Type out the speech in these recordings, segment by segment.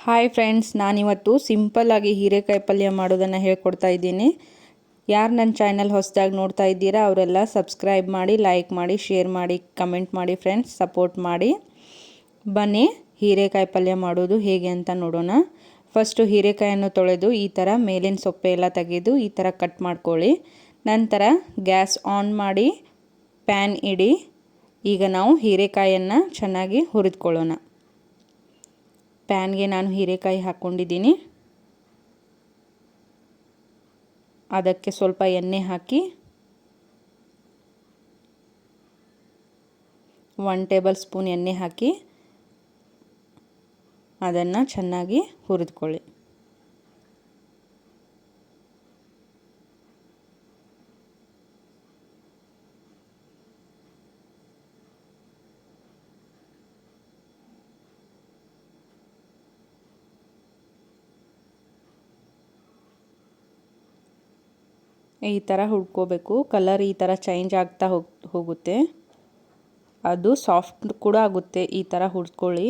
Hi friends, ನಾನಿವತ್ತು ಸಿಂಪಲ್ಲಾಗಿ ಹೀರೆಕಾಯಿ ಪಲ್ಯ ಮಾಡೋದನ್ನು ಹೇಳ್ಕೊಡ್ತಾ ಇದ್ದೀನಿ. ಯಾರು ನನ್ನ ಚಾನಲ್ ಹೊಸದಾಗಿ ನೋಡ್ತಾ ಇದ್ದೀರಾ ಅವರೆಲ್ಲ ಸಬ್ಸ್ಕ್ರೈಬ್ ಮಾಡಿ, ಲೈಕ್ ಮಾಡಿ, ಶೇರ್ ಮಾಡಿ, ಕಮೆಂಟ್ ಮಾಡಿ ಫ್ರೆಂಡ್ಸ್, ಸಪೋರ್ಟ್ ಮಾಡಿ. ಬನ್ನಿ ಹೀರೆಕಾಯಿ ಪಲ್ಯ ಮಾಡೋದು ಹೇಗೆ ಅಂತ ನೋಡೋಣ. ಫಸ್ಟು ಹೀರೆಕಾಯನ್ನು ತೊಳೆದು ಈ ಥರ ಮೇಲಿನ ಸೊಪ್ಪೆ ಎಲ್ಲ ತೆಗೆದು ಈ ಥರ ಕಟ್ ಮಾಡ್ಕೊಳ್ಳಿ. ನಂತರ ಗ್ಯಾಸ್ ಆನ್ ಮಾಡಿ ಪ್ಯಾನ್ ಇಡಿ. ಈಗ ನಾವು ಹೀರೆಕಾಯನ್ನು ಚೆನ್ನಾಗಿ ಹುರಿದುಕೊಳ್ಳೋಣ. ಪ್ಯಾನ್ಗೆ ನಾನು ಹೀರೆಕಾಯಿ ಹಾಕ್ಕೊಂಡಿದ್ದೀನಿ. ಅದಕ್ಕೆ ಸ್ವಲ್ಪ ಎಣ್ಣೆ ಹಾಕಿ 1 ಟೇಬಲ್ ಸ್ಪೂನ್ ಎಣ್ಣೆ ಹಾಕಿ ಅದನ್ನು ಚೆನ್ನಾಗಿ ಹುರಿದುಕೊಳ್ಳಿ. ಈ ಥರ ಹುಡ್ಕೋಬೇಕು. ಕಲರ್ ಈ ಥರ ಚೇಂಜ್ ಆಗ್ತಾ ಹೋಗುತ್ತೆ. ಅದು ಸಾಫ್ಟ್ ಕೂಡ ಆಗುತ್ತೆ. ಈ ಥರ ಹುಡ್ಕೊಳ್ಳಿ.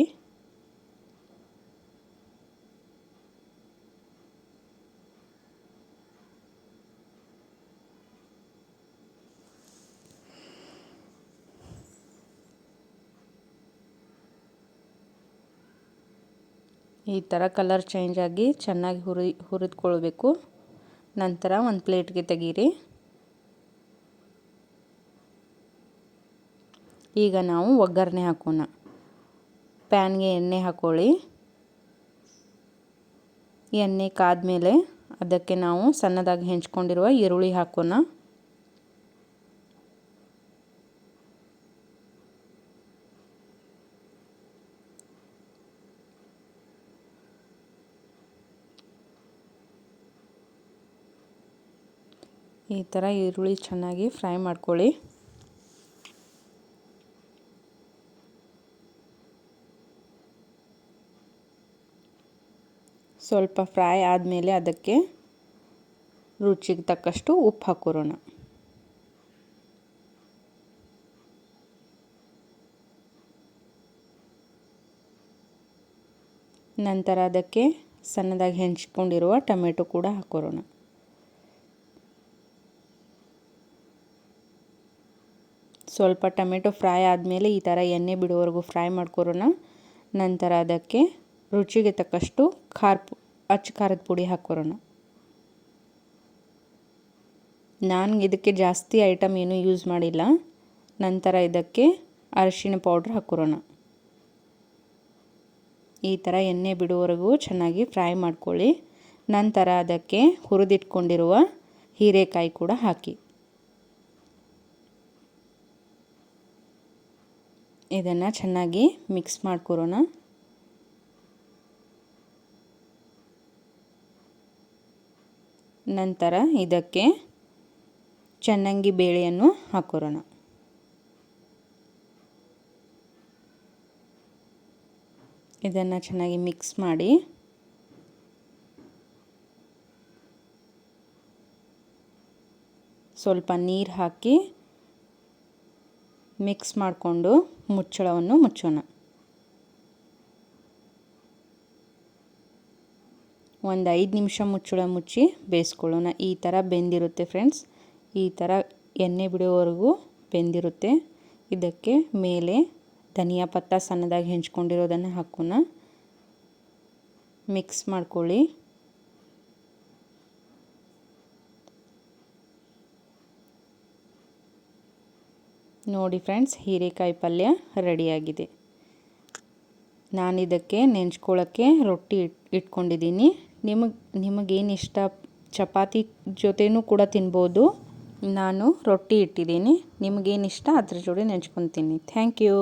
ಈ ಥರ ಕಲರ್ ಚೇಂಜ್ ಆಗಿ ಚೆನ್ನಾಗಿ ಹುರಿದುಕೊಳ್ಬೇಕು. ನಂತರ ಒಂದು ಪ್ಲೇಟ್ಗೆ ತೆಗೀರಿ. ಈಗ ನಾವು ಒಗ್ಗರಣೆ ಹಾಕೋಣ. ಪ್ಯಾನ್ಗೆ ಎಣ್ಣೆ ಹಾಕೊಳ್ಳಿ. ಎಣ್ಣೆ ಕಾದ್ಮೇಲೆ ಅದಕ್ಕೆ ನಾವು ಸಣ್ಣದಾಗಿ ಹೆಂಚ್ಕೊಂಡಿರುವ ಈರುಳ್ಳಿ ಹಾಕೋಣ. ಈ ಥರ ಈರುಳ್ಳಿ ಚೆನ್ನಾಗಿ ಫ್ರೈ ಮಾಡ್ಕೊಳ್ಳಿ. ಸ್ವಲ್ಪ ಫ್ರೈ ಆದಮೇಲೆ ಅದಕ್ಕೆ ರುಚಿಗೆ ತಕ್ಕಷ್ಟು ಉಪ್ಪು ಹಾಕೋಣ. ನಂತರ ಅದಕ್ಕೆ ಸಣ್ಣದಾಗಿ ಹೆಂಚ್ಕೊಂಡಿರುವ ಟೊಮೆಟೊ ಕೂಡ ಹಾಕೋಣ. ಸ್ವಲ್ಪ ಟೊಮೆಟೊ ಫ್ರೈ ಆದಮೇಲೆ ಈ ಥರ ಎಣ್ಣೆ ಬಿಡುವವರೆಗೂ ಫ್ರೈ ಮಾಡ್ಕೊರೋಣ. ನಂತರ ಅದಕ್ಕೆ ರುಚಿಗೆ ತಕ್ಕಷ್ಟು ಖಾರದ ಪುಡಿ ಹಾಕೋಣ. ನಾನು ಇದಕ್ಕೆ ಜಾಸ್ತಿ ಐಟಮ್ ಏನೂ ಯೂಸ್ ಮಾಡಿಲ್ಲ. ನಂತರ ಇದಕ್ಕೆ ಅರಿಶಿಣ ಪೌಡ್ರ್ ಹಾಕೋಣ. ಈ ಥರ ಎಣ್ಣೆ ಬಿಡುವವರೆಗೂ ಚೆನ್ನಾಗಿ ಫ್ರೈ ಮಾಡ್ಕೊಳ್ಳಿ. ನಂತರ ಅದಕ್ಕೆ ಹುರಿದಿಟ್ಕೊಂಡಿರುವ ಹೀರೆಕಾಯಿ ಕೂಡ ಹಾಕಿ ಇದನ್ನು ಚೆನ್ನಾಗಿ ಮಿಕ್ಸ್ ಮಾಡ್ಕೊರೋಣ. ನಂತರ ಇದಕ್ಕೆ ಚನ್ನಂಗಿ ಬೇಳೆಯನ್ನು ಹಾಕೋಣ. ಇದನ್ನು ಚೆನ್ನಾಗಿ ಮಿಕ್ಸ್ ಮಾಡಿ ಸ್ವಲ್ಪ ನೀರು ಹಾಕಿ ಮಿಕ್ಸ್ ಮಾಡಿಕೊಂಡು ಮುಚ್ಚಳವನ್ನು ಮುಚ್ಚೋಣ. ಒಂದು 5 ನಿಮಿಷ ಮುಚ್ಚಳ ಮುಚ್ಚಿ ಬೇಯಿಸ್ಕೊಳ್ಳೋಣ. ಈ ಥರ ಬೆಂದಿರುತ್ತೆ ಫ್ರೆಂಡ್ಸ್. ಈ ಥರ ಎಣ್ಣೆ ಬಿಡುವವರೆಗೂ ಬೆಂದಿರುತ್ತೆ. ಇದಕ್ಕೆ ಮೇಲೆ ಧನಿಯಾ ಪತ್ತ ಸಣ್ಣದಾಗಿ ಹೆಂಚ್ಕೊಂಡಿರೋದನ್ನು ಹಾಕೋಣ. ಮಿಕ್ಸ್ ಮಾಡ್ಕೊಳ್ಳಿ. ನೋಡಿ ಫ್ರೆಂಡ್ಸ್, ಹೀರೆಕಾಯಿ ಪಲ್ಯ ರೆಡಿಯಾಗಿದೆ. ನಾನಿದಕ್ಕೆ ನೆಂಚ್ಕೊಳ್ಳೋಕ್ಕೆ ರೊಟ್ಟಿ ಇಟ್ಕೊಂಡಿದ್ದೀನಿ. ನಿಮಗೇನು ಇಷ್ಟ, ಚಪಾತಿ ಜೊತೆನೂ ಕೂಡ ತಿನ್ಬೋದು. ನಾನು ರೊಟ್ಟಿ ಇಟ್ಟಿದ್ದೀನಿ. ನಿಮಗೇನು ಇಷ್ಟ ಅದ್ರ ಜೋಡಿ ನೆಂಚ್ಕೊತೀನಿ. Thank you.